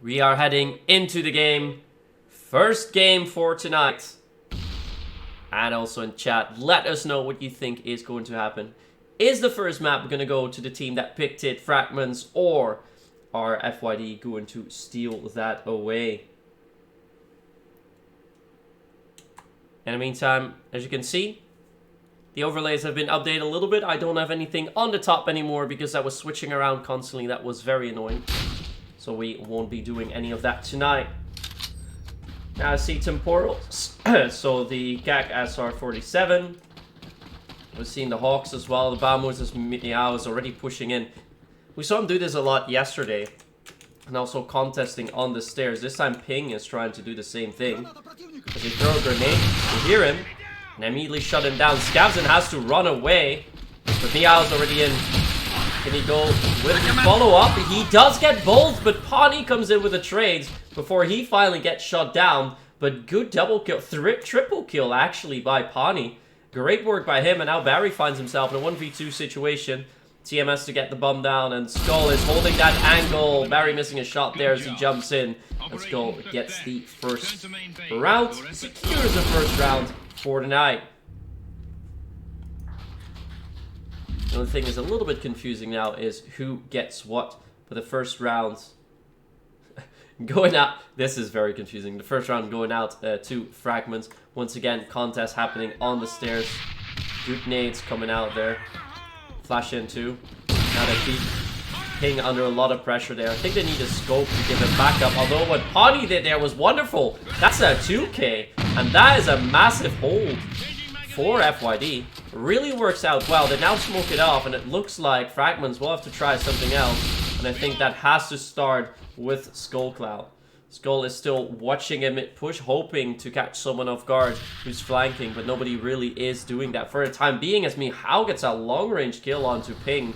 We are heading into the game. First game for tonight. And also in chat, let us know what you think is going to happen. Is the first map going to go to the team that picked it, Fragments, or are FYD going to steal that away? In the meantime, as you can see, the overlays have been updated a little bit. I don't have anything on the top anymore because I was switching around constantly. That was very annoying. So we won't be doing any of that tonight. Now I see temporals. So the GAC SR47. We've seen the Hawks as well. The Bamus is already pushing in. We saw him do this a lot yesterday. And also contesting on the stairs. This time Ping is trying to do the same thing. As he throws a grenade, you hear him. And immediately shut him down. Scavzen has to run away. But Miao's already in. Can he go with the follow-up? He does get both, but Pawnee comes in with the trades before he finally gets shot down. But good double kill, triple kill actually by Pawnee. Great work by him, and now Barry finds himself in a 1v2 situation. TMS to get the bomb down, and Skull is holding that angle. Barry missing a shot there as he jumps in. And Skull gets the first round, secures the first round for tonight. The only thing is a little bit confusing now is who gets what for the first round. Going out, this is very confusing. The first round going out to Fragments. Once again, contest happening on the stairs. Good nades coming out there. Flash in too. Now they keep Ping under a lot of pressure there. I think they need a scope to give him backup. Although what Pawnee did there was wonderful. That's a 2k. And that is a massive hold for FYD. Really works out well. They now smoke it off, and it looks like Fragments will have to try something else. And I think that has to start with Skullcloud. Skull is still watching him push, hoping to catch someone off guard who's flanking, but nobody really is doing that for the time being, as Mihao gets a long-range kill onto Ping.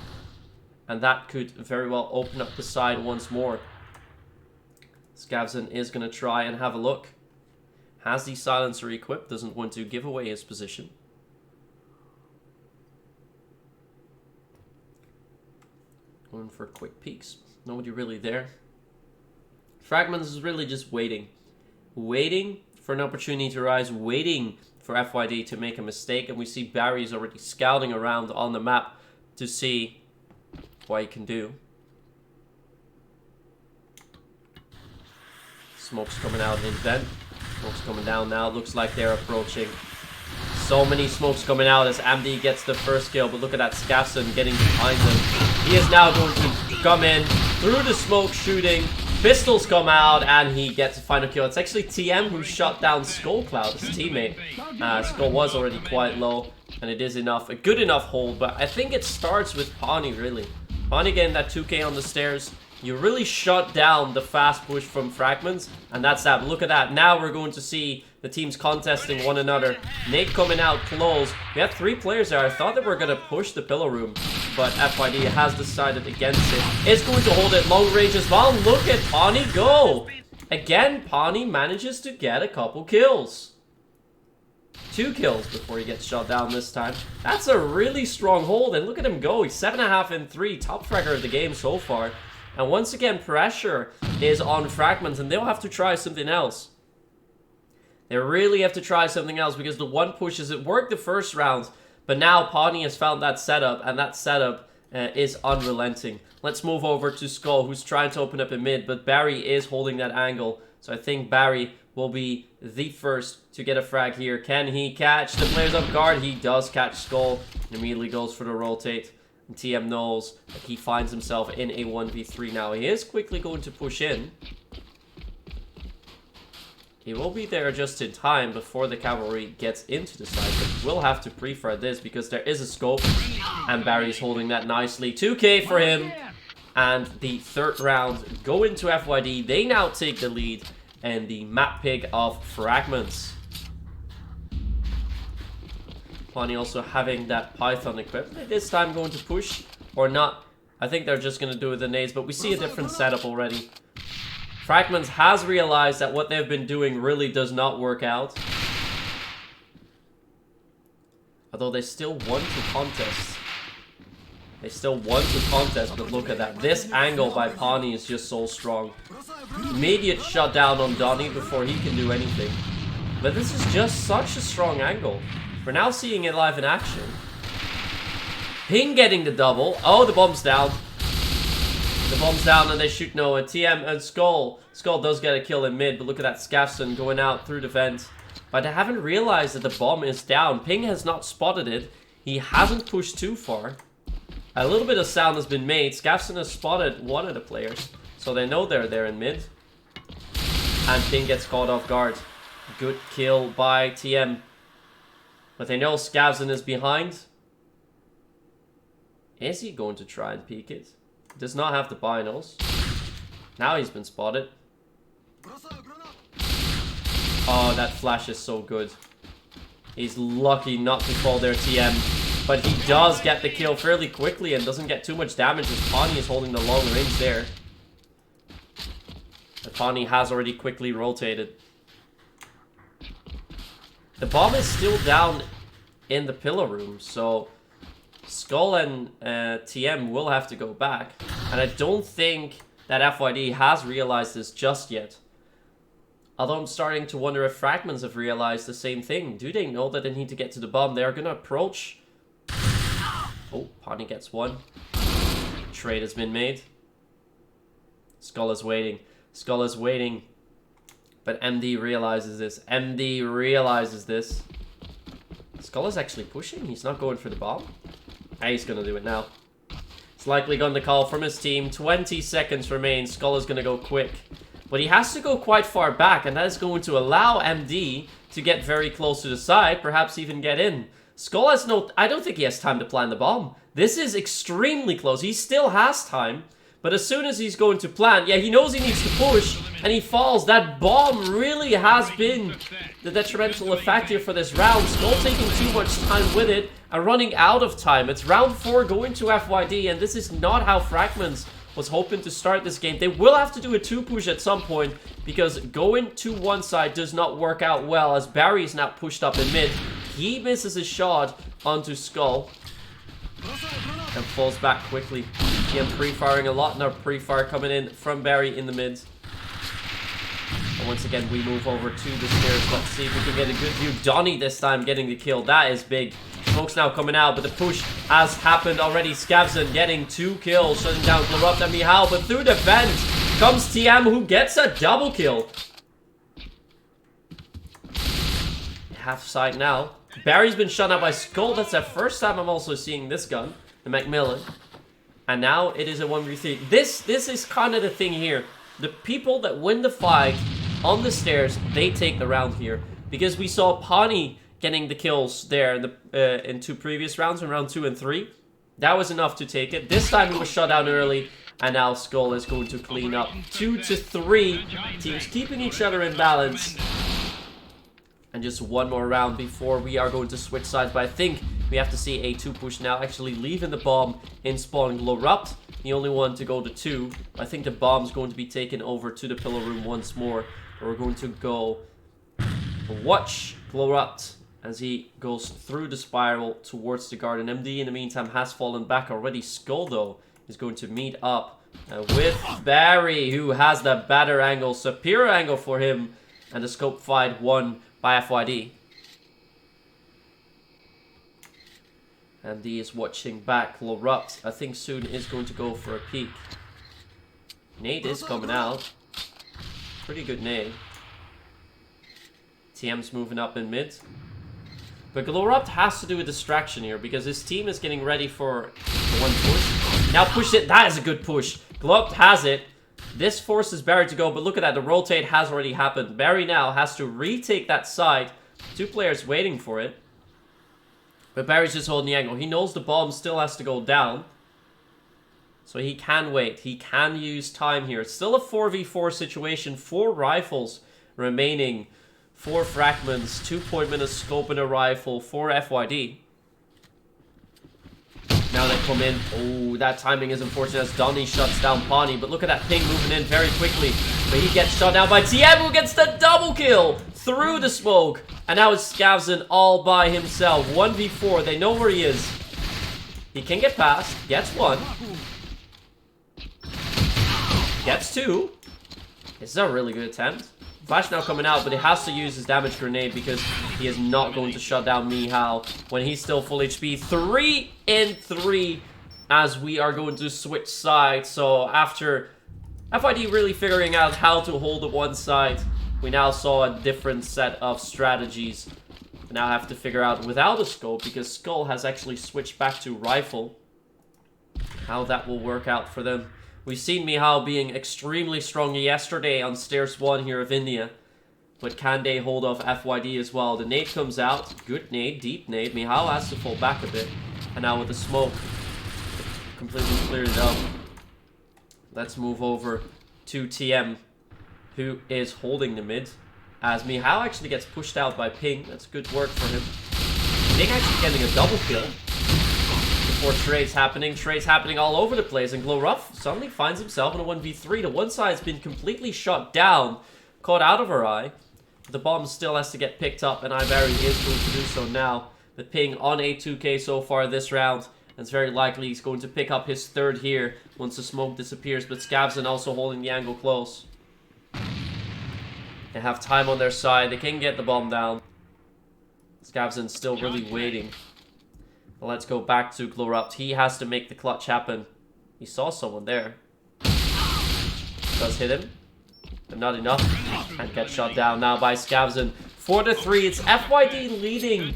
And that could very well open up the side once more. Scavzen is going to try and have a look. Has the silencer equipped, doesn't want to give away his position. Going for quick peeks. Nobody really there. Fragments is really just waiting. Waiting for an opportunity to rise. Waiting for FYD to make a mistake. And we see Barry's already scouting around on the map to see what he can do. Smoke's coming out in vent. Smoke's coming down now. Looks like they're approaching. So many smokes coming out as Amdi gets the first kill. But look at that Scavzen getting behind him. He is now going to come in through the smoke shooting. Pistols come out and he gets a final kill. It's actually TM who shot down Skullcloud, his teammate. Skull was already quite low. And it is enough. A good enough hold. But I think it starts with Pawnee really. Pawnee getting that 2k on the stairs. You really shut down the fast push from Fragments, and that's that. Look at that. Now we're going to see the teams contesting one another. Nate coming out close. We have 3 players there. I thought they were going to push the pillow room, but FYD has decided against it. Is going to hold it long range as well. Look at Pawnee go. Again, Pawnee manages to get a couple kills. 2 kills before he gets shot down this time. That's a really strong hold, and look at him go. He's 7.5 and 3. Top fragger of the game so far. And once again, pressure is on Fragments, and they'll have to try something else. They really have to try something else, because the one pushes, it worked the first round, but now Pawnee has found that setup, and that setup is unrelenting. Let's move over to Skull, who's trying to open up in mid, but Barry is holding that angle. So I think Barry will be the first to get a frag here. Can he catch the players off guard? He does catch Skull, and immediately goes for the rotate. And TM knows that he finds himself in a 1v3 now. He is quickly going to push in. He will be there just in time before the cavalry gets into the site, but we'll have to pre-fire this because there is a scope, and Barry's holding that nicely. 2k for him, and the third round go into FYD. They now take the lead, and the map pick of Fragments. Pawnee also having that Python equipped. This time going to push or not. I think they're just going to do with the nades, but we see a different setup already. Fragments has realized that what they've been doing really does not work out. Although they still want to contest. They still want to contest, but look at that. This angle by Pawnee is just so strong. Immediate shutdown on Donnie before he can do anything. But this is just such a strong angle. We're now seeing it live in action. Ping getting the double. Oh, the bomb's down. The bomb's down and they shoot Noah. TM and Skull. Skull does get a kill in mid, but look at that. Scafson going out through the vent. But I haven't realized that the bomb is down. Ping has not spotted it. He hasn't pushed too far. A little bit of sound has been made. Scafson has spotted one of the players, so they know they're there in mid. And Ping gets caught off guard. Good kill by TM. But they know Scavson is behind. Is he going to try and peek it? Does not have the binos. Now he's been spotted. Oh, that flash is so good. He's lucky not to fall there, TM. But he does get the kill fairly quickly and doesn't get too much damage as Pawnee is holding the long range there. But Pawnee has already quickly rotated. The bomb is still down in the pillar room, so Skull and TM will have to go back. And I don't think that FYD has realized this just yet. Although I'm starting to wonder if Fragments have realized the same thing. Do they know that they need to get to the bomb? They're going to approach. Oh, Pawnee gets one. Trade has been made. Skull is waiting. Skull is waiting. But MD realizes this. MD realizes this. Skull is actually pushing. He's not going for the bomb. He's going to do it now. It's likely going to call from his team. 20 seconds remain. Skull is going to go quick. But he has to go quite far back. And that is going to allow MD to get very close to the side. Perhaps even get in. Skull has no... I don't think he has time to plan the bomb. This is extremely close. He still has time. But as soon as he's going to plant... Yeah, he knows he needs to push. And he falls. That bomb really has been the detrimental effect here for this round. Skull taking too much time with it. And running out of time. It's round 4 going to FYD. And this is not how Fragments was hoping to start this game. They will have to do a 2-push at some point. Because going to one side does not work out well. As Barry is now pushed up in mid. He misses his shot onto Skull. And falls back quickly. TM pre-firing a lot. Now pre-fire coming in from Barry in the mids. And once again, we move over to the stairs. Let's see if we can get a good view. Donnie this time getting the kill. That is big. Smoke's now coming out, but the push has happened already. Scavson getting 2 kills. Shutting down Glorupt and Mihal. But through the vent comes TM, who gets a double kill. Half side now. Barry's been shot out by Skull. That's the first time I'm also seeing this gun. The Macmillan. And now it is a 1v3. This is kind of the thing here. The people that win the fight on the stairs, they take the round here. Because we saw Pawnee getting the kills there in 2 previous rounds, in round 2 and 3. That was enough to take it. This time he was shut down early. And now Skull is going to clean up. 2 to 3. Teams keeping each other in balance. And just one more round before we are going to switch sides. But I think we have to see a 2-push now. Actually leaving the bomb in spawn. Glorupt, the only one to go to 2. I think the bomb's going to be taken over to the pillar room once more. We're going to go watch Glorupt as he goes through the spiral towards the garden. MD in the meantime has fallen back already. Skull though is going to meet up with Barry, who has the better angle. Superior angle for him. And the scope fight won by FYD. MD is watching back. Glorupt, I think soon is going to go for a peek. Nade is coming out. Pretty good nade. TM's moving up in mid. But Glorupt has to do a distraction here because his team is getting ready for one push. Now push it. That is a good push. Glorupt has it. This forces Barry to go, but look at that. The rotate has already happened. Barry now has to retake that side. 2 players waiting for it. But Barry's just holding the angle. He knows the bomb still has to go down. So he can wait. He can use time here. It's still a 4v4 situation. 4 rifles remaining. 4 fragments. 2.minute scope in a rifle. 4 FYD. Now they come in. Oh, that timing is unfortunate as Donnie shuts down Pawnee. But look at that ping moving in very quickly. But he gets shot down by TM, who gets the double kill through the smoke. And now it's Scavson all by himself. 1v4. They know where he is. He can get past. Gets one. Gets two. This is a really good attempt. Flash now coming out, but he has to use his damage grenade because he is not going to shut down Mihao when he's still full HP. 3 in 3 as we are going to switch sides. So after FYD really figuring out how to hold the one side, we now saw a different set of strategies. We now have to figure out without a scope, because Skull has actually switched back to rifle, how that will work out for them. We've seen Mihao being extremely strong yesterday on Stairs 1 here of India. But can they hold off FYD as well? The nade comes out. Good nade, deep nade. Mihao has to fall back a bit. And now with the smoke, completely cleared it up. Let's move over to TM, who is holding the mid. As Mihao actually gets pushed out by Ping. That's good work for him. Ping actually getting a double kill. Before trades happening all over the place, and GloRuff suddenly finds himself in a 1v3. The one side's been completely shut down, caught out of her eye. The bomb still has to get picked up, and A.V.A is going to do so now. The Ping on a 2k so far this round, and it's very likely he's going to pick up his third here once the smoke disappears, but Scavzen also holding the angle close. They have time on their side, they can get the bomb down. Scavzen's still really waiting. Let's go back to GloRuff. He has to make the clutch happen. He saw someone there. Does hit him, but not enough. And gets shot down now by Scavzen. 4-3. It's FYD leading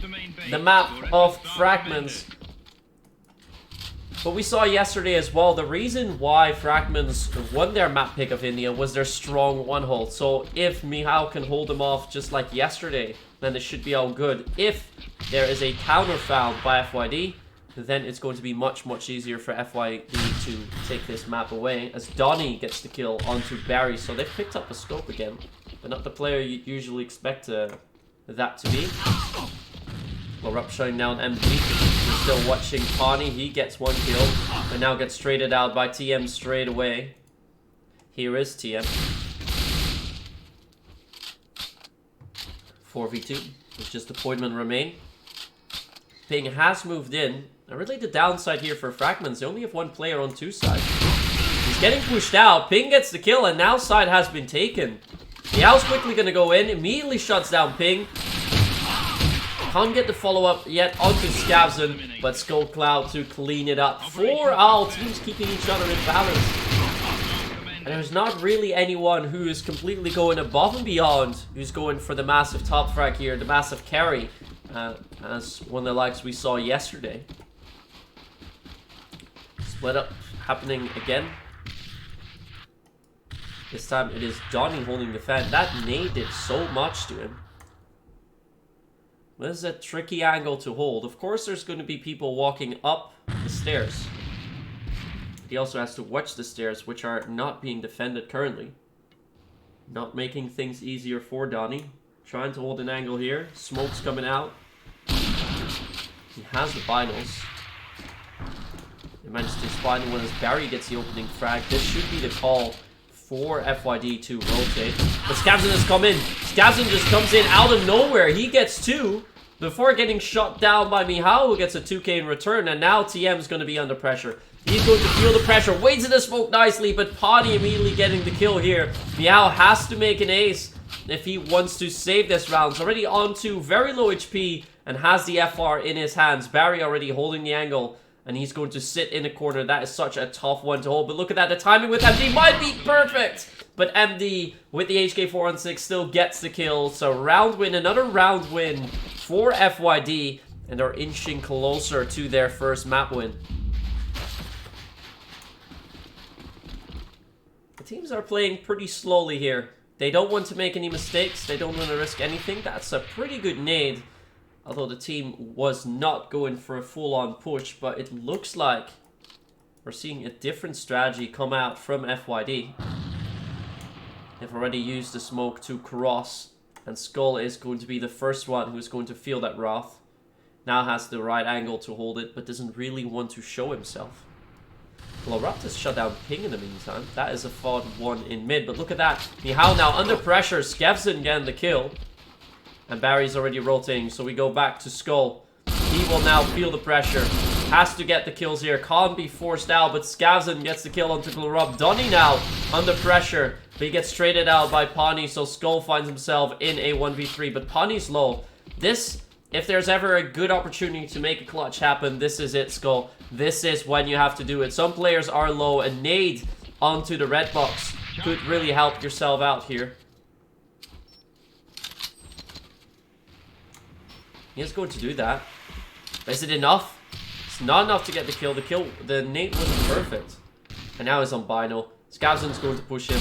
the map of Fragments. But we saw yesterday as well, the reason why Fragments won their map pick of India was their strong one hold. So if Mihao can hold them off just like yesterday, then it should be all good. If there is a counter found by FYD, then it's going to be much, much easier for FYD to take this map away, as Donnie gets the kill onto Barry. So they've picked up a scope again, but not the player you usually expect that to be. GloRuff shutting down MD. We're still watching Pawnee. He gets one kill, and now gets traded out by TM straight away. Here is TM. 4v2. It's just appointment remain. Ping has moved in. Now really the downside here for Fragments, they only have one player on two sides. He's getting pushed out. Ping gets the kill, and now side has been taken. Meow's quickly going to go in. Immediately shuts down Ping. Can't get the follow-up yet onto Scavzen, but Skull Cloud to clean it up. 4 all teams keeping each other in balance. And there's not really anyone who is completely going above and beyond, who's going for the massive top frag here, the massive carry, as one of the likes we saw yesterday. Split up happening again. This time it is Donnie holding the fan. That nade did so much to him. This is a tricky angle to hold. Of course there's going to be people walking up the stairs. He also has to watch the stairs, which are not being defended currently. Not making things easier for Donnie. Trying to hold an angle here. Smoke's coming out. He has the finals. He managed to spot one as Barry gets the opening frag. This should be the call for FYD to rotate. But Scavzen has come in. Scavzen just comes in out of nowhere. He gets 2 before getting shot down by Mihao, who gets a 2k in return. And now TM's going to be under pressure. He's going to feel the pressure. Waits in the smoke nicely, but Pawnee immediately getting the kill here. Meow has to make an ace if he wants to save this round. He's already on to very low HP and has the FR in his hands. Barry already holding the angle, and he's going to sit in a corner. That is such a tough one to hold. But look at that. The timing with MD might be perfect. But MD with the HK416 still gets the kill. So round win, another round win for FYD. And they're inching closer to their first map win. The teams are playing pretty slowly here. They don't want to make any mistakes. They don't want to risk anything. That's a pretty good nade. Although the team was not going for a full-on push. But it looks like we're seeing a different strategy come out from FYD. They've already used the smoke to cross. And Skull is going to be the first one who's going to feel that wrath. Now has the right angle to hold it, but doesn't really want to show himself. GloRuff has shut down Ping in the meantime. That is a FOD 1 in mid, but look at that. Mihao now under pressure. Scavzen getting the kill. And Barry's already rotating, so we go back to Skull. He will now feel the pressure. has to get the kills here. Can't be forced out, but Skavzen gets the kill onto Glorub. Donny now under pressure, but he gets traded out by Pawnee, so Skull finds himself in a 1v3, but Pawnee's low. This, if there's ever a good opportunity to make a clutch happen, this is it, Skull. This is when you have to do it. Some players are low. A nade onto the red box could really help yourself out here. He is going to do that. Is it enough? It's not enough to get the kill. The nade wasn't perfect. And now he's on Bino. Skavzen's going to push him.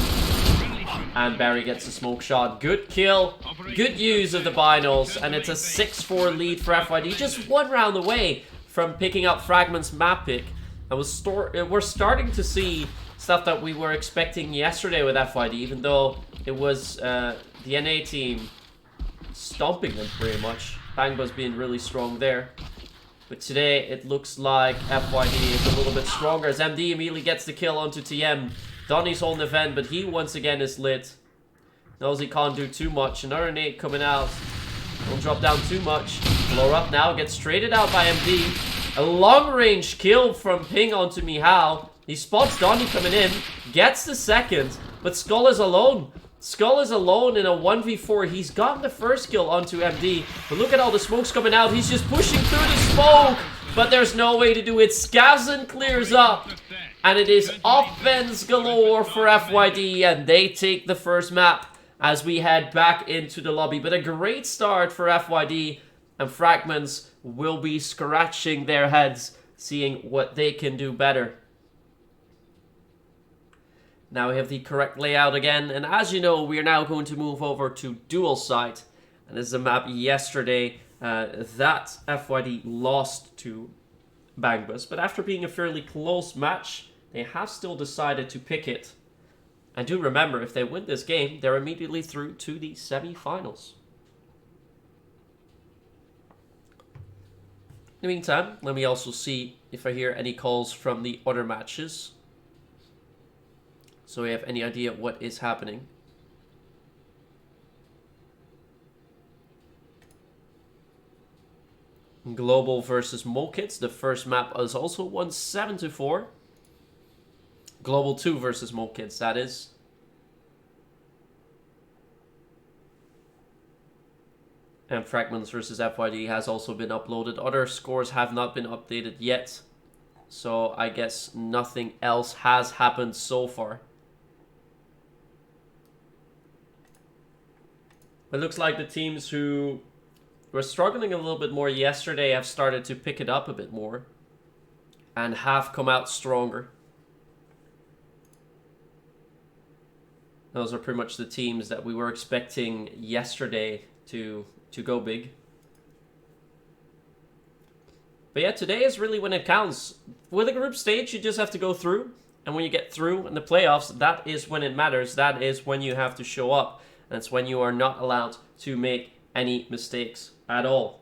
And Barry gets a smoke shot. Good kill. Good use of the binos. And it's a 6-4 lead for FYD. Just one round away from picking up Fragments map pick. And we're starting to see stuff that we were expecting yesterday with FYD. Even though it was the NA team stomping them pretty much. Bangbuzz being really strong there. But today it looks like FYD is a little bit stronger. As MD immediately gets the kill onto TM. Donny's holding the vent, but he once again is lit. Knows he can't do too much. Another nade coming out. Don't drop down too much. Blow up now. Gets traded out by MD. A long-range kill from Ping onto Mihao. He spots Donny coming in. Gets the second. But Skull is alone. Skull is alone in a 1v4. He's gotten the first kill onto MD. But look at all the smokes coming out. He's just pushing through the smoke. But there's no way to do it. Skavzen clears up. And it is offense galore for FYD. And they take the first map as we head back into the lobby. But a great start for FYD. And Fragments will be scratching their heads, seeing what they can do better. Now we have the correct layout again. And as you know, we are now going to move over to dual site. And this is a map yesterday that FYD lost to Bangbuzz. But after being a fairly close match, they have still decided to pick it. And do remember, if they win this game, they're immediately through to the semi-finals. In the meantime, let me also see if I hear any calls from the other matches. So we have any idea what is happening. Global versus Molkids. The first map is also won 7-4. Global 2 versus Molkids, that is. And Fragments versus FYD has also been uploaded. Other scores have not been updated yet. So I guess nothing else has happened so far. It looks like the teams who were struggling a little bit more yesterday have started to pick it up a bit more. And have come out stronger. Those are pretty much the teams that we were expecting yesterday to go big. But yeah, today is really when it counts. With a group stage, you just have to go through. And when you get through in the playoffs, that is when it matters. That is when you have to show up. And it's when you are not allowed to make any mistakes at all.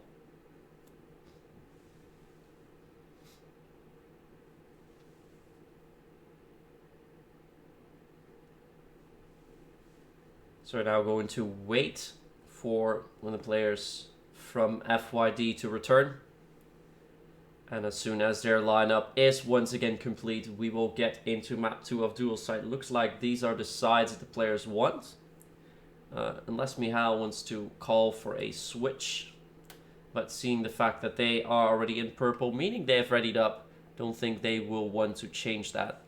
So we're now going to wait for one of the players from FYD to return. And as soon as their lineup is once again complete, we will get into map 2 of dual site. Looks like these are the sides that the players want. Unless Mihal wants to call for a switch. But seeing the fact that they are already in purple, meaning they have readied up, don't think they will want to change that.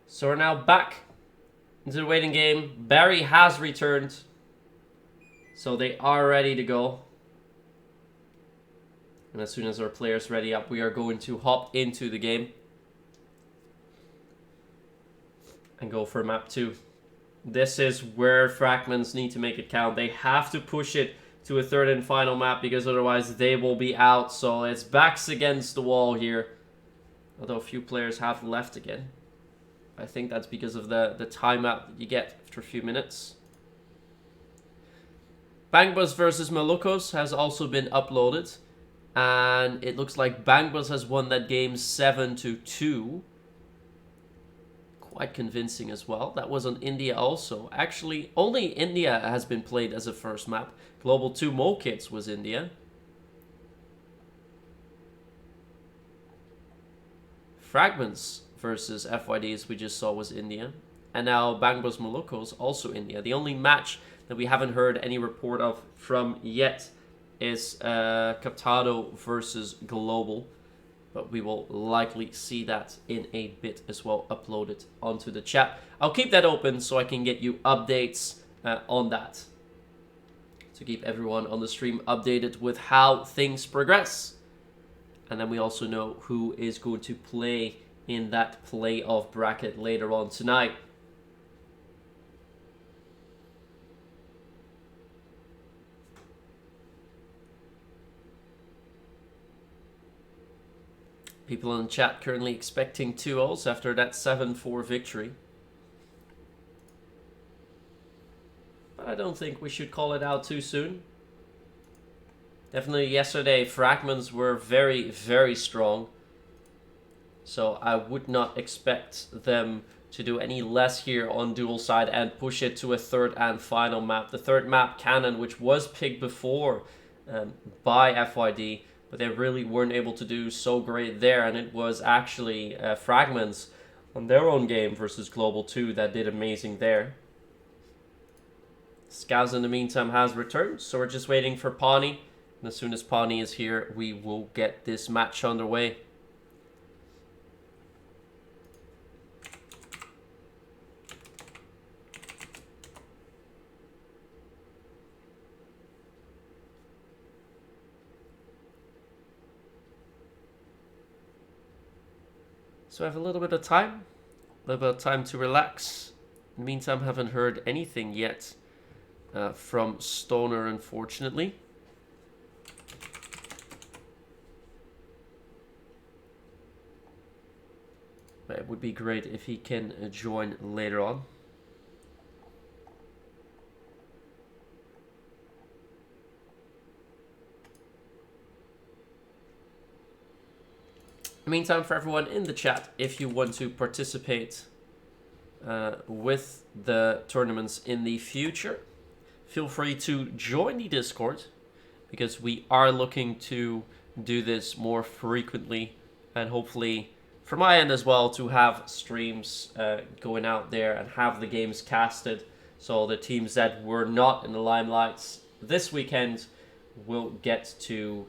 So we're now back into the waiting game. Barry has returned. So they are ready to go. And as soon as our players ready up, we are going to hop into the game. And go for map 2. This is where Fragments need to make it count. They have to push it to a third and final map because otherwise they will be out. So it's backs against the wall here. Although a few players have left again. I think that's because of the timeout that you get after a few minutes. Bangbuzz versus Malucos has also been uploaded. And it looks like Bangbuzz has won that game 7-2. quite convincing as well. That was on India also. Actually, only India has been played as a first map. Global 2 Mo Kids was India. Fragments versus FYD, as we just saw, was India. And now Bangbos Moluccos, also India. The only match that we haven't heard any report of from yet is Captado versus Global. But we will likely see that in a bit as well, uploaded onto the chat. I'll keep that open so I can get you updates on that, to keep everyone on the stream updated with how things progress. And then we also know who is going to play in that playoff bracket later on tonight. People in the chat currently expecting 2-0s after that 7-4 victory. But I don't think we should call it out too soon. Definitely yesterday, Fragments were very, very strong. So I would not expect them to do any less here on dual side and push it to a third and final map. The third map, Cannon, which was picked before by FYD, but they really weren't able to do so great there. And it was actually Fragments on their own game versus Global 2 that did amazing there. Scavs in the meantime has returned, so we're just waiting for Pawnee. And as soon as Pawnee is here, we will get this match underway. So I have a little bit of time, a little bit of time to relax. In the meantime, haven't heard anything yet from Stoner, unfortunately. But it would be great if he can join later on. In the meantime, for everyone in the chat, if you want to participate with the tournaments in the future, feel free to join the Discord, because we are looking to do this more frequently, and hopefully from my end as well, to have streams going out there and have the games casted, so the teams that were not in the limelights this weekend will get to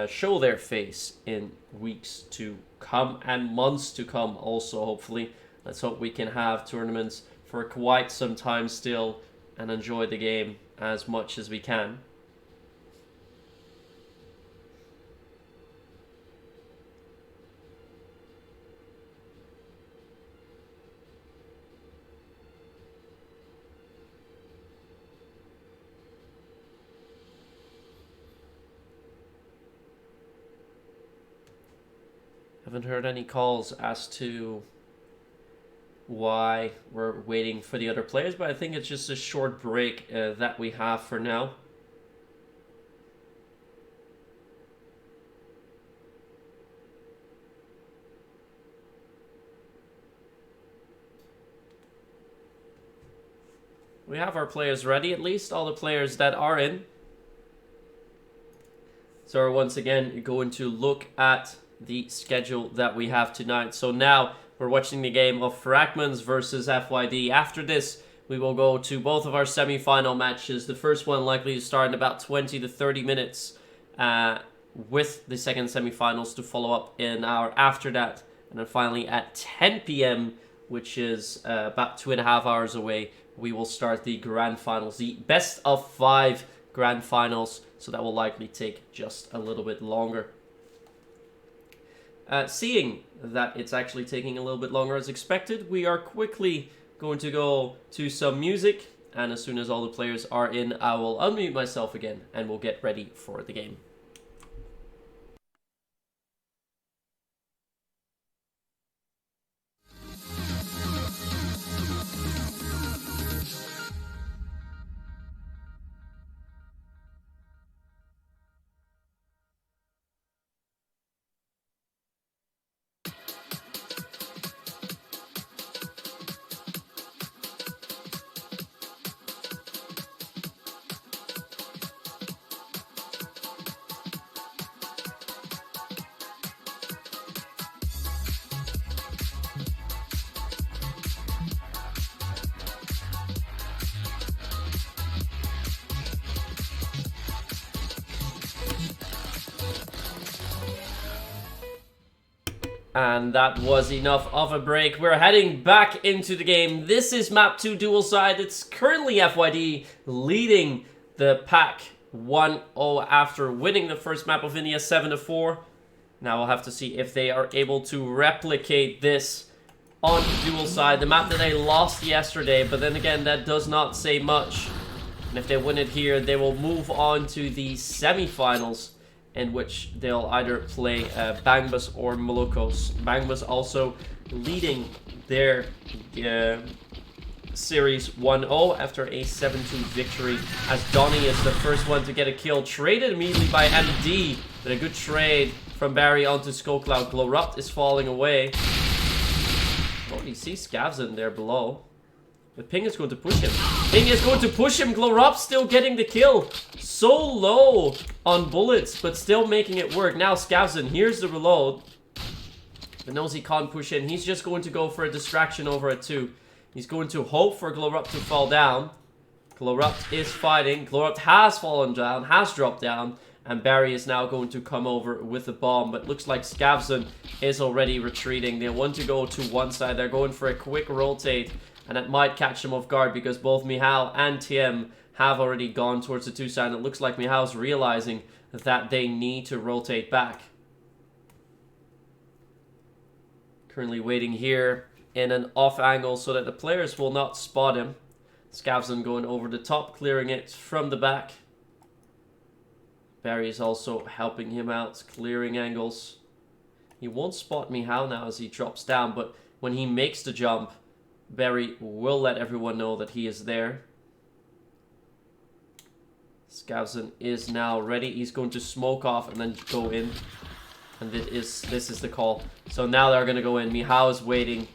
show their face in weeks to come and months to come also, hopefully. Let's hope we can have tournaments for quite some time still and enjoy the game as much as we can. Haven't heard any calls as to why we're waiting for the other players, but I think it's just a short break that we have for now. We have our players ready, at least all the players that are in. So we're once again going to look at the schedule that we have tonight. So now we're watching the game of Fragments versus FYD. After this, we will go to both of our semi-final matches. The first one likely to start in about 20 to 30 minutes with the second semi-finals to follow up in our after that. And then finally at 10 p.m., which is about 2.5 hours away, we will start the grand finals, the best of 5 grand finals. So that will likely take just a little bit longer. Seeing that it's actually taking a little bit longer as expected, we are quickly going to go to some music, and as soon as all the players are in, I will unmute myself again and we'll get ready for the game. And that was enough of a break. We're heading back into the game. This is map 2 dual side. It's currently FYD leading the pack 1-0 after winning the first map of India 7-4. Now we'll have to see if they are able to replicate this on dual side. The map that they lost yesterday, but then again, that does not say much. And if they win it here, they will move on to the semi-finals, in which they'll either play Bangbus or Molokos. Bangbus also leading their series 1-0 after a 7-2 victory, as Donnie is the first one to get a kill. Traded immediately by MD, but a good trade from Barry onto Skullcloud. Glowrupt is falling away. Oh, you see Scavs in there below. But Ping is going to push him. Ping is going to push him. Glowrupt still getting the kill. So low on bullets, but still making it work. Now Scavs, here's the reload. But knows he can't push in. He's just going to go for a distraction over at 2. He's going to hope for Glowrupt to fall down. Glowrupt is fighting. Glowrupt has fallen down, has dropped down. And Barry is now going to come over with the bomb. But looks like Scavs is already retreating. They want to go to one side. They're going for a quick rotate. And it might catch them off guard because both Mihao and TM have already gone towards the 2 side. And it looks like Mihao's realizing that they need to rotate back. Currently waiting here in an off angle so that the players will not spot him. Scavs going over the top, clearing it from the back. Barry is also helping him out, clearing angles. He won't spot Mihao now as he drops down, but when he makes the jump, Barry will let everyone know that he is there. Scavs is now ready. He's going to smoke off and then go in. And this is the call. So now they're going to go in. Mihao is waiting.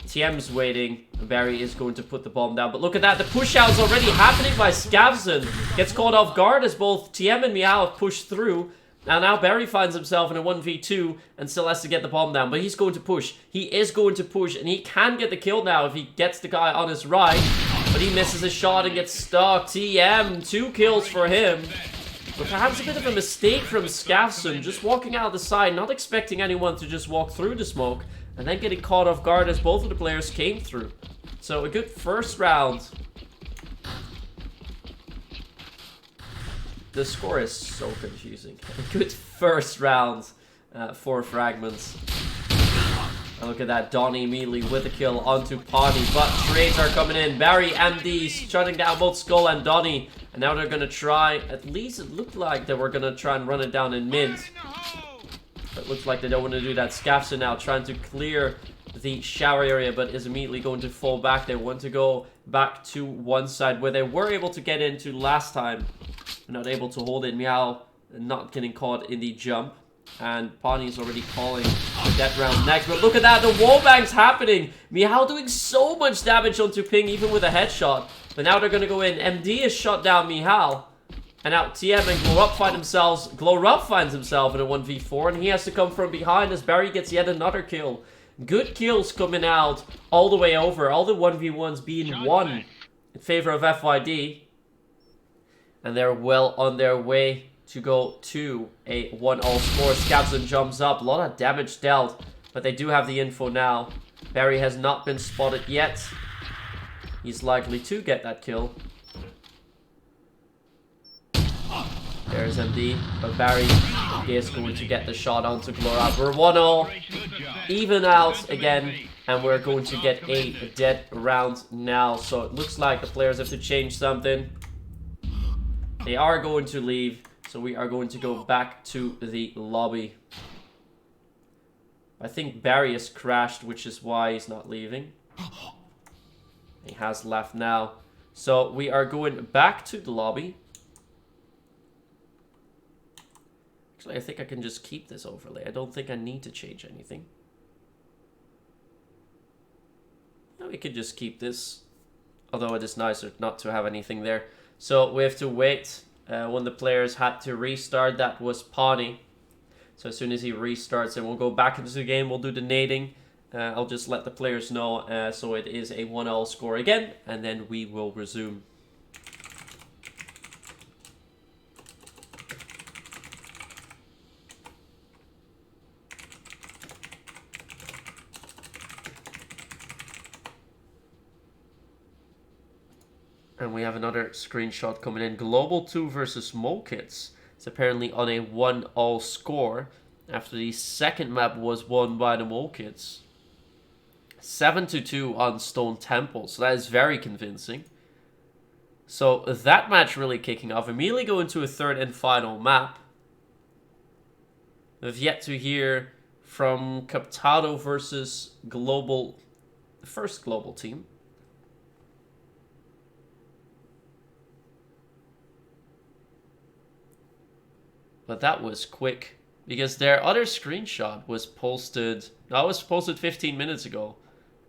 TM's waiting. Barry is going to put the bomb down. But look at that. The push out is already happening by Scavs. Gets caught off guard as both TM and Mihao have pushed through. Now Barry finds himself in a 1v2 and still has to get the bomb down. But he's going to push. He is going to push. And he can get the kill now if he gets the guy on his right. But he misses a shot and gets stuck. TM, 2 kills for him. But perhaps a bit of a mistake from Scavs. Just walking out the side, not expecting anyone to just walk through the smoke. And then getting caught off guard as both of the players came through. So a good first round. The score is so confusing. A good first round for Fragments. And look at that, Donnie immediately with a kill onto Pawnee. But trades are coming in. Barry, MD, shutting down both Skull and Donnie. And now they're going to try, at least it looked like they were going to try and run it down in mid. But it looks like they don't want to do that. Scavs now trying to clear the shower area, but is immediately going to fall back. They want to go back to one side where they were able to get into last time. Not able to hold it. Meow not getting caught in the jump. And Pawnee's already calling the death round next. But look at that, the wallbang's happening. Meow doing so much damage onto Ping, even with a headshot. But now they're going to go in. MD has shot down Mihal. And now TM and Glowrupt find themselves. Glowrupt finds himself in a 1v4. And he has to come from behind as Barry gets yet another kill. Good kills coming out all the way over. All the 1v1s being won in favor of FYD. And they're well on their way to go to a 1-0 score. Scavs jumps up. A lot of damage dealt. But they do have the info now. Barry has not been spotted yet. He's likely to get that kill. There's MD. But Barry is going to get the shot onto Glowrupt. We're 1-0. Even out again. And we're going to get a dead round now. So it looks like the players have to change something. They are going to leave. So we are going to go back to the lobby. I think Barry has crashed, which is why he's not leaving. He has left now. So we are going back to the lobby. Actually, I think I can just keep this overlay. I don't think I need to change anything. No, we could just keep this. Although it is nicer not to have anything there. So we have to wait. When the players had to restart, that was Pawnee. So as soon as he restarts, and we'll go back into the game, we'll do the nading. I'll just let the players know. So it is a 1-0 score again, and then we will resume. And we have another screenshot coming in. Global 2 versus Mokits. It's apparently on a 1-all score after the second map was won by the Mokits. 7-2 on Stone Temple, so that is very convincing. So that match really kicking off. Immediately go into a third and final map. We've yet to hear from Captado versus Global, the first Global team. But that was quick, because their other screenshot was posted, that was posted 15 minutes ago.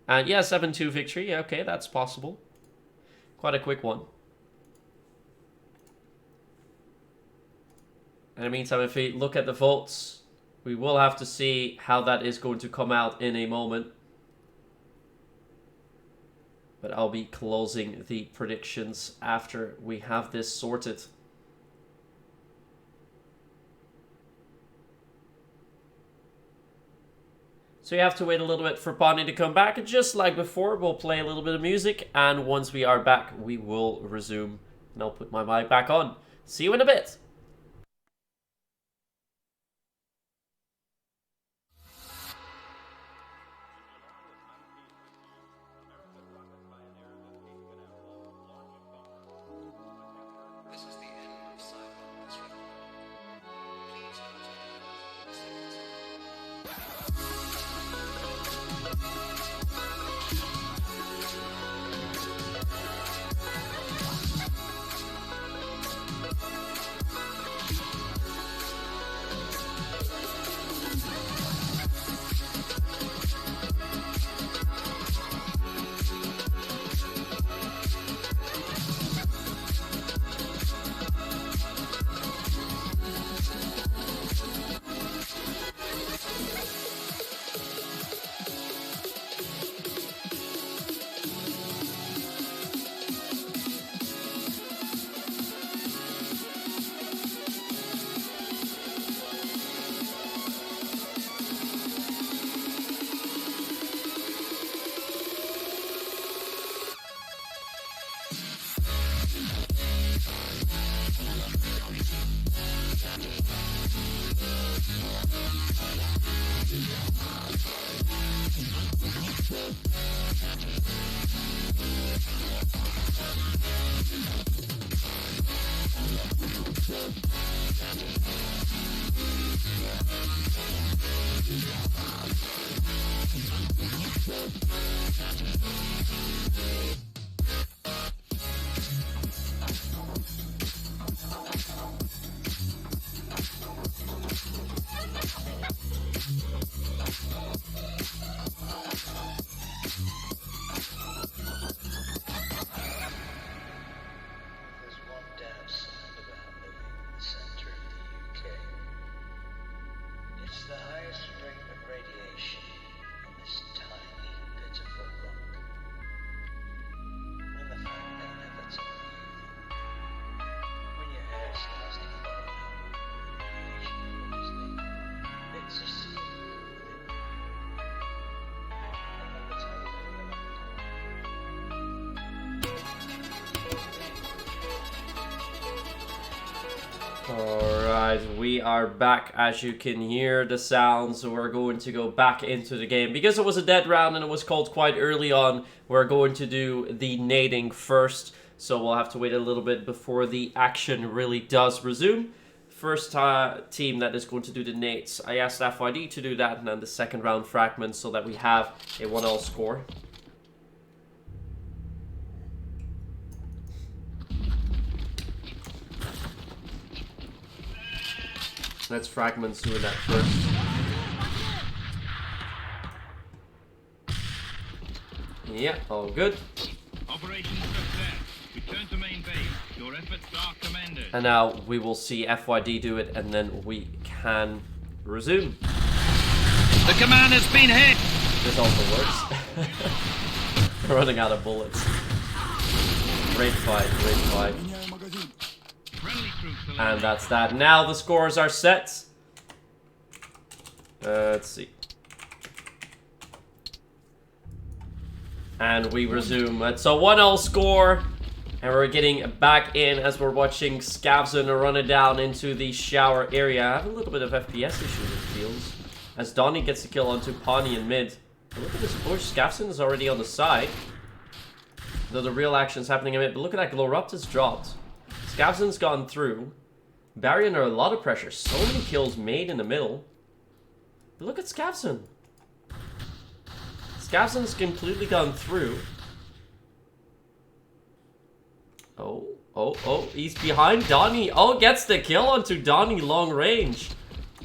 And yeah, 7-2 victory, yeah, okay, that's possible. Quite a quick one. In the meantime, if we look at the votes, we will have to see how that is going to come out in a moment. But I'll be closing the predictions after we have this sorted. So you have to wait a little bit for Bonnie to come back. And just like before, we'll play a little bit of music. And once we are back, we will resume. And I'll put my mic back on. See you in a bit. Alright, we are back. As you can hear the sounds, so we're going to go back into the game. Because it was a dead round and it was called quite early on, we're going to do the nading first. So we'll have to wait a little bit before the action really does resume. First team that is going to do the nades. I asked FYD to do that, and then the second round Fragments, so that we have a 1-all score. That's Fragments doing that first. Yeah, all good. Operation success. Return to main base. Your efforts are commended. And now we will see FYD do it, and then we can resume. The command has been hit. This also works. Running out of bullets. Great fight, great fight. And that's that. Now the scores are set. Let's see. And we resume. It's a 1-all score. And we're getting back in as we're watching Scavson running down into the shower area. I have a little bit of FPS issues, it feels. As Donnie gets the kill onto Pawnee in mid. But look at this push. Scavson is already on the side. Though the real action is happening in mid. But look at that. Glowrupt has dropped. Scavson's gone through. Barry under a lot of pressure. So many kills made in the middle. But look at Scavson. Scavson's completely gone through. Oh, he's behind Donnie. Oh, gets the kill onto Donnie long range.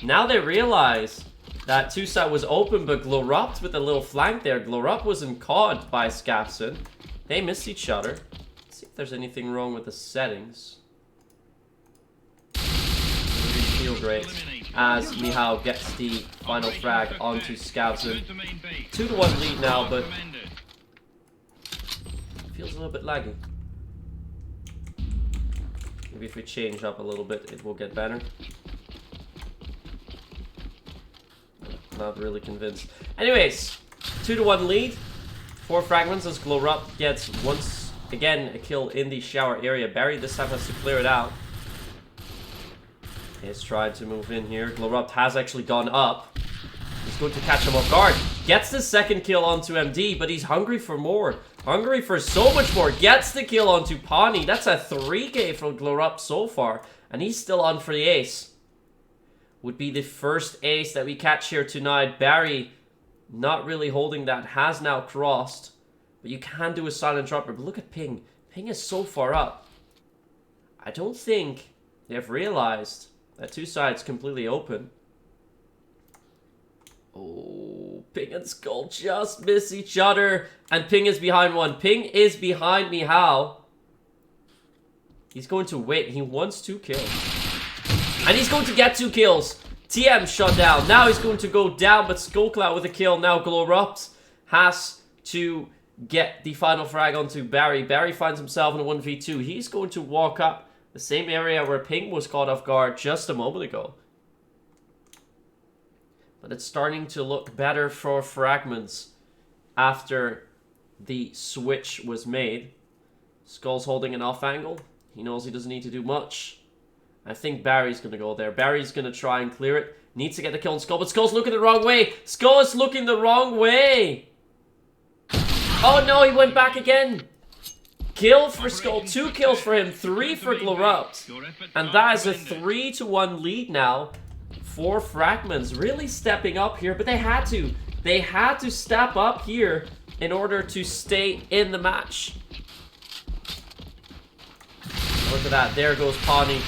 Now they realize that two-side was open, but Glowrupt with a little flank there. Glowrupt wasn't caught by Scavson. They missed each other. Let's see if there's anything wrong with the settings. Doesn't really feel great. As Mihao gets the final frag onto Scavson. 2-1 lead now, but feels a little bit laggy. Maybe if we change up a little bit, it will get better. Not really convinced. Anyways, 2-1 lead. 4 fragments as Glowrupt gets once again a kill in the shower area. Barry this time has to clear it out. He's tried to move in here. Glowrupt has actually gone up. He's going to catch him off guard. Gets the second kill onto MD, but he's hungry for more. Hungry for so much more. Gets the kill onto Pawnee. That's a 3k from Glowrupt so far. And he's still on for the ace. Would be the first ace that we catch here tonight. Barry not really holding that. Has now crossed. But you can do a silent dropper. But look at Ping. Ping is so far up. I don't think they have realized that two sides completely open. Oh, Ping and Skull just miss each other. And Ping is behind one. Ping is behind Mihao. He's going to wait. He wants 2 kills. And he's going to get 2 kills. TM shut down. Now he's going to go down, but Skullcloud with a kill. Now Glowrupt has to get the final frag onto Barry. Barry finds himself in a 1v2. He's going to walk up the same area where Ping was caught off guard just a moment ago. But it's starting to look better for Fragments after the switch was made. Skull's holding an off angle. He knows he doesn't need to do much. I think Barry's going to go there. Barry's going to try and clear it. Needs to get the kill on Skull, but Skull's looking the wrong way. Skull is looking the wrong way. Oh no, he went back again. Kill for Skull. 2 kills for him. 3 for Glowrupt. And that is a 3-1 lead now for Fragments. Really stepping up here, but they had to. They had to step up here in order to stay in the match. Look at that. There goes Pawnee.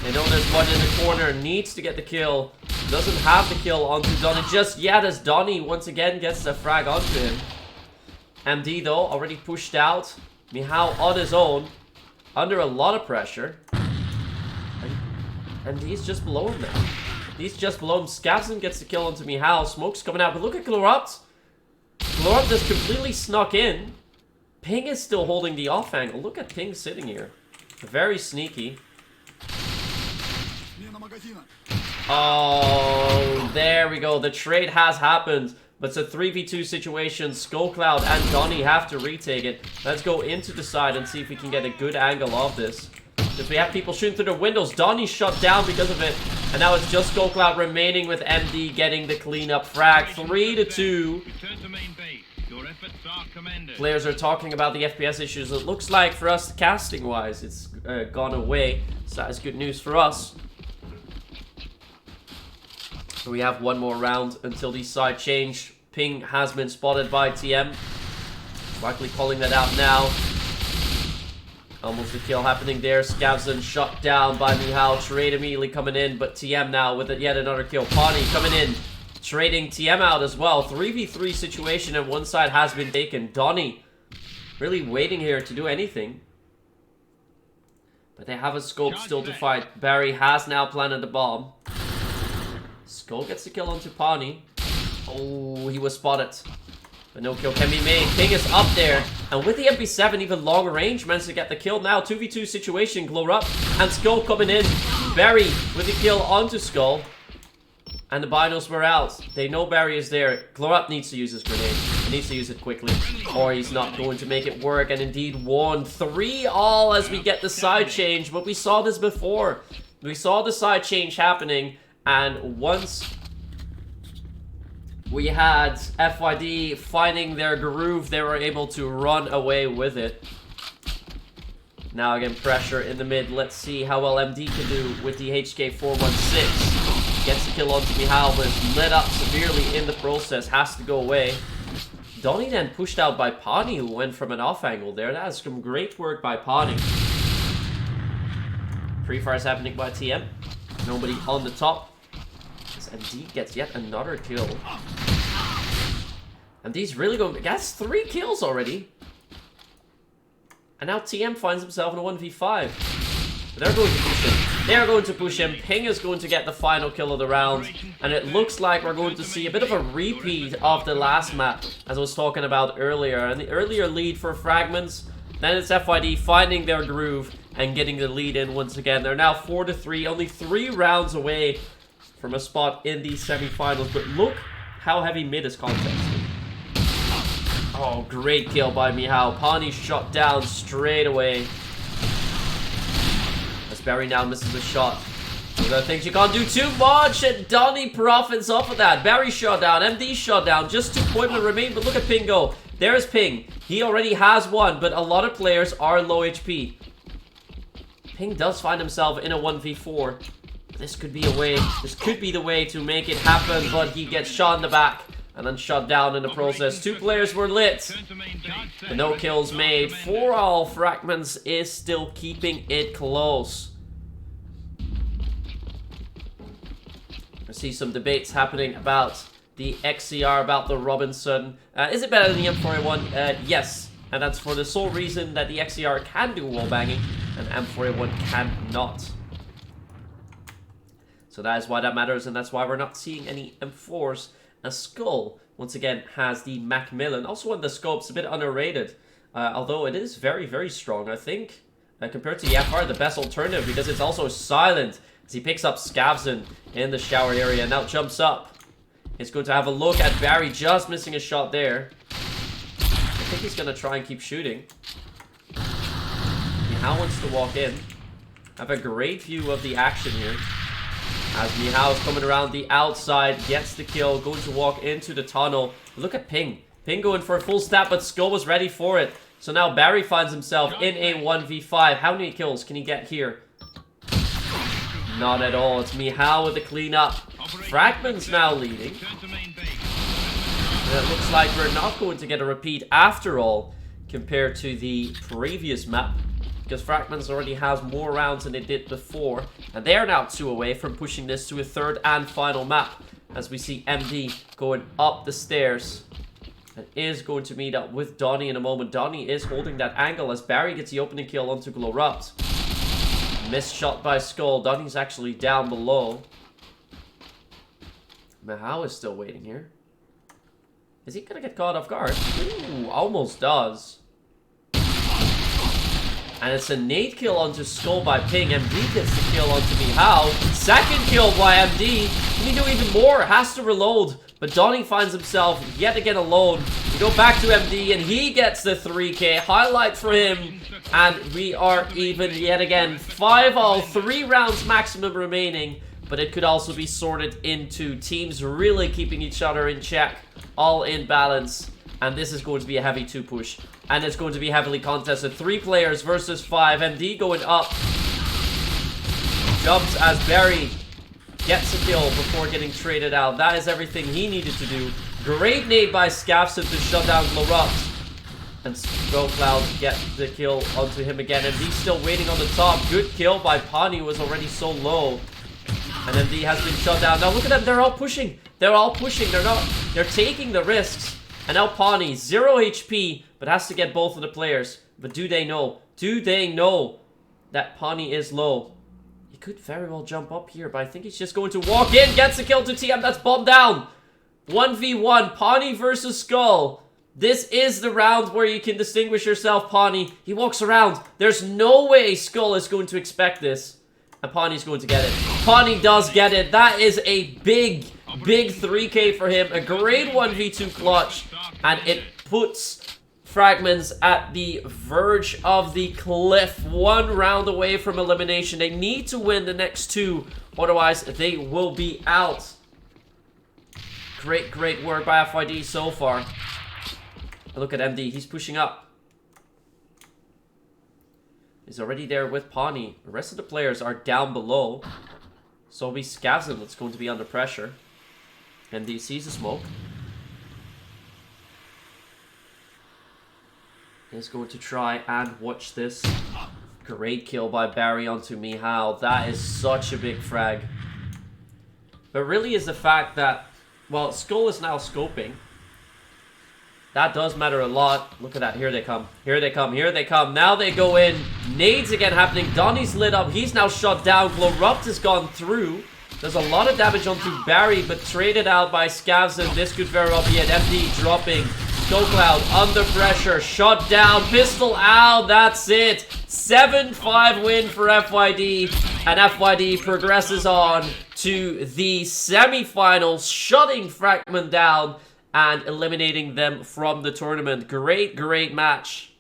They know there's one in the corner. Needs to get the kill. Doesn't have the kill onto Donnie just yet as Donnie once again gets the frag onto him. MD though, already pushed out. Mihao on his own. Under a lot of pressure. And he's just below him now. He's just below him. Scavson gets the kill onto Mihao. Smoke's coming out. But look at Glowrupt. Glowrupt just completely snuck in. Ping is still holding the off angle. Look at Ping sitting here. Very sneaky. Oh, there we go. The trade has happened. But it's a 3v2 situation. Skullcloud and Donnie have to retake it. Let's go into the side and see if we can get a good angle of this. If we have people shooting through the windows, Donnie's shut down because of it. And now it's just Skullcloud remaining with MD getting the cleanup frag. 3-2. Players are talking about the FPS issues. It looks like for us, casting-wise, it's gone away. So that is good news for us. We have one more round until the side change. Ping has been spotted by TM. Likely calling that out now. Almost a kill happening there. Scavson shut down by Mihao. Trade immediately coming in, but TM now with yet another kill. Pawnee coming in. Trading TM out as well. 3v3 situation and one side has been taken. Donnie really waiting here to do anything. But they have a scope still to fight. Barry has now planted the bomb. Skull gets the kill onto Pawnee. Oh, he was spotted. But no kill can be made. Ping is up there. And with the MP7, even longer range, managed to get the kill. Now, 2v2 situation. Glowrupt and Skull coming in. Barry with the kill onto Skull. And the binos were out. They know Barry is there. Glowrupt needs to use his grenade. needs to use it quickly, or he's not going to make it work. And indeed, 1-3 as we get the side change. But we saw this before. We saw the side change happening, and once we had FYD finding their groove, they were able to run away with it. Now again, pressure in the mid. Let's see how well MD can do with the HK416. Gets the kill onto Mihal, but is lit up severely in the process. Has to go away. Donnie then pushed out by Pani, who went from an off angle there. That is some great work by Pani. Free fire is happening by TM. Nobody on the top. As MD gets yet another kill. MD's really going... That's 3 kills already. And now TM finds himself in a 1v5. But they're going to push him. They're going to push him. Ping is going to get the final kill of the round. And it looks like we're going to see a bit of a repeat of the last map, as I was talking about earlier. And the earlier lead for Fragments. Then it's FYD finding their groove and getting the lead in once again. They're now 4-3. Only 3 rounds away from a spot in the semi-finals. But look how heavy mid is contested. Oh, great kill by Mihal. Pani shot down straight away. As Barry now misses a shot. Those are things you can't do too much, and Donnie profits off of that. Barry shot down, MD shot down. Just 2 points remain, but look at Ping go. There's Ping. He already has 1, but a lot of players are low HP. Ping does find himself in a 1v4. This could be a way. This could be the way to make it happen, but he gets shot in the back. And then shut down in the process. 2 players were lit. But no kills made. 4-all. Fragments is still keeping it close. I see some debates happening about the XCR, about the Robinson. Is it better than the M4A1? Yes. And that's for the sole reason that the XCR can do wall banging and M4A1 cannot. So that is why that matters, and that's why we're not seeing any M4s. A Skull, once again, has the Macmillan. Also one of the scopes, a bit underrated. Although it is very, very strong, I think. Compared to the FR, the best alternative, because it's also silent. As he picks up Scavson in the shower area, and now jumps up. He's going to have a look at Barry, just missing a shot there. I think he's going to try and keep shooting. Mihal wants to walk in. Have a great view of the action here. As Mihal is coming around the outside, gets the kill, going to walk into the tunnel. Look at Ping. Ping going for a full stab, but Skull was ready for it. So now Barry finds himself in a 1v5. How many kills can he get here? Not at all. It's Mihal with the cleanup. Fragments now leading. And it looks like we're not going to get a repeat after all, compared to the previous map. Because Fragments already has more rounds than they did before. And they are now 2 away from pushing this to a 3rd and final map. As we see MD going up the stairs. And is going to meet up with Donnie in a moment. Donnie is holding that angle as Barry gets the opening kill onto Glorupt. Missed shot by Skull. Donnie's actually down below. Mihal is still waiting here. Is he going to get caught off guard? Ooh, almost does. And it's a nade kill onto Skull by Ping. MD gets the kill onto Mihal. 2nd kill by MD. Can he do even more? Has to reload. But Donnie finds himself yet again alone. We go back to MD and he gets the 3k. Highlight for him. And we are even yet again. 5-all. 3 rounds maximum remaining. But it could also be sorted into teams really keeping each other in check. All in balance. And this is going to be a heavy 2 push. And it's going to be heavily contested. 3 players versus 5. MD going up. Jumps as Barry gets a kill before getting traded out. That is everything he needed to do. Great nade by Scavson to shut down Glorupt. And Cloud get the kill onto him again. MD still waiting on the top. Good kill by Pani, who was already so low. And MD has been shut down. Now look at them. They're all pushing. They're all pushing. They're taking the risks. And now Pani, 0 HP, but has to get both of the players. But do they know? Do they know that Pani is low? He could very well jump up here, but I think he's just going to walk in. Gets a kill to TM. That's bomb down. 1v1. Pani versus Skull. This is the round where you can distinguish yourself, Pani. He walks around. There's no way Skull is going to expect this. And Pani's going to get it. Pani does get it. That is a big 3k for him. A great 1v2 clutch. And it puts Fragments at the verge of the cliff. 1 round away from elimination. They need to win the next 2. Otherwise, they will be out. Great work by FYD so far. Look at MD. He's pushing up. He's already there with Pawnee. The rest of the players are down below. So we Scavs that's going to be under pressure. MD sees the smoke. Is going to try and watch this. Great kill by Barry onto Mihal. That is such a big frag. But really is the fact that, well, Skull is now scoping. That does matter a lot. Look at that. Here they come. Here they come. Here they come. Now they go in. Nades again happening. Donnie's lit up. He's now shot down. Glorupt has gone through. There's a lot of damage onto Barry, but traded out by Scavs, and this could very well be it. MD dropping. Snow Cloud under pressure, shot down, pistol out, that's it. 7-5 win for FYD, and FYD progresses on to the semi-finals, shutting Fragment down and eliminating them from the tournament. Great match.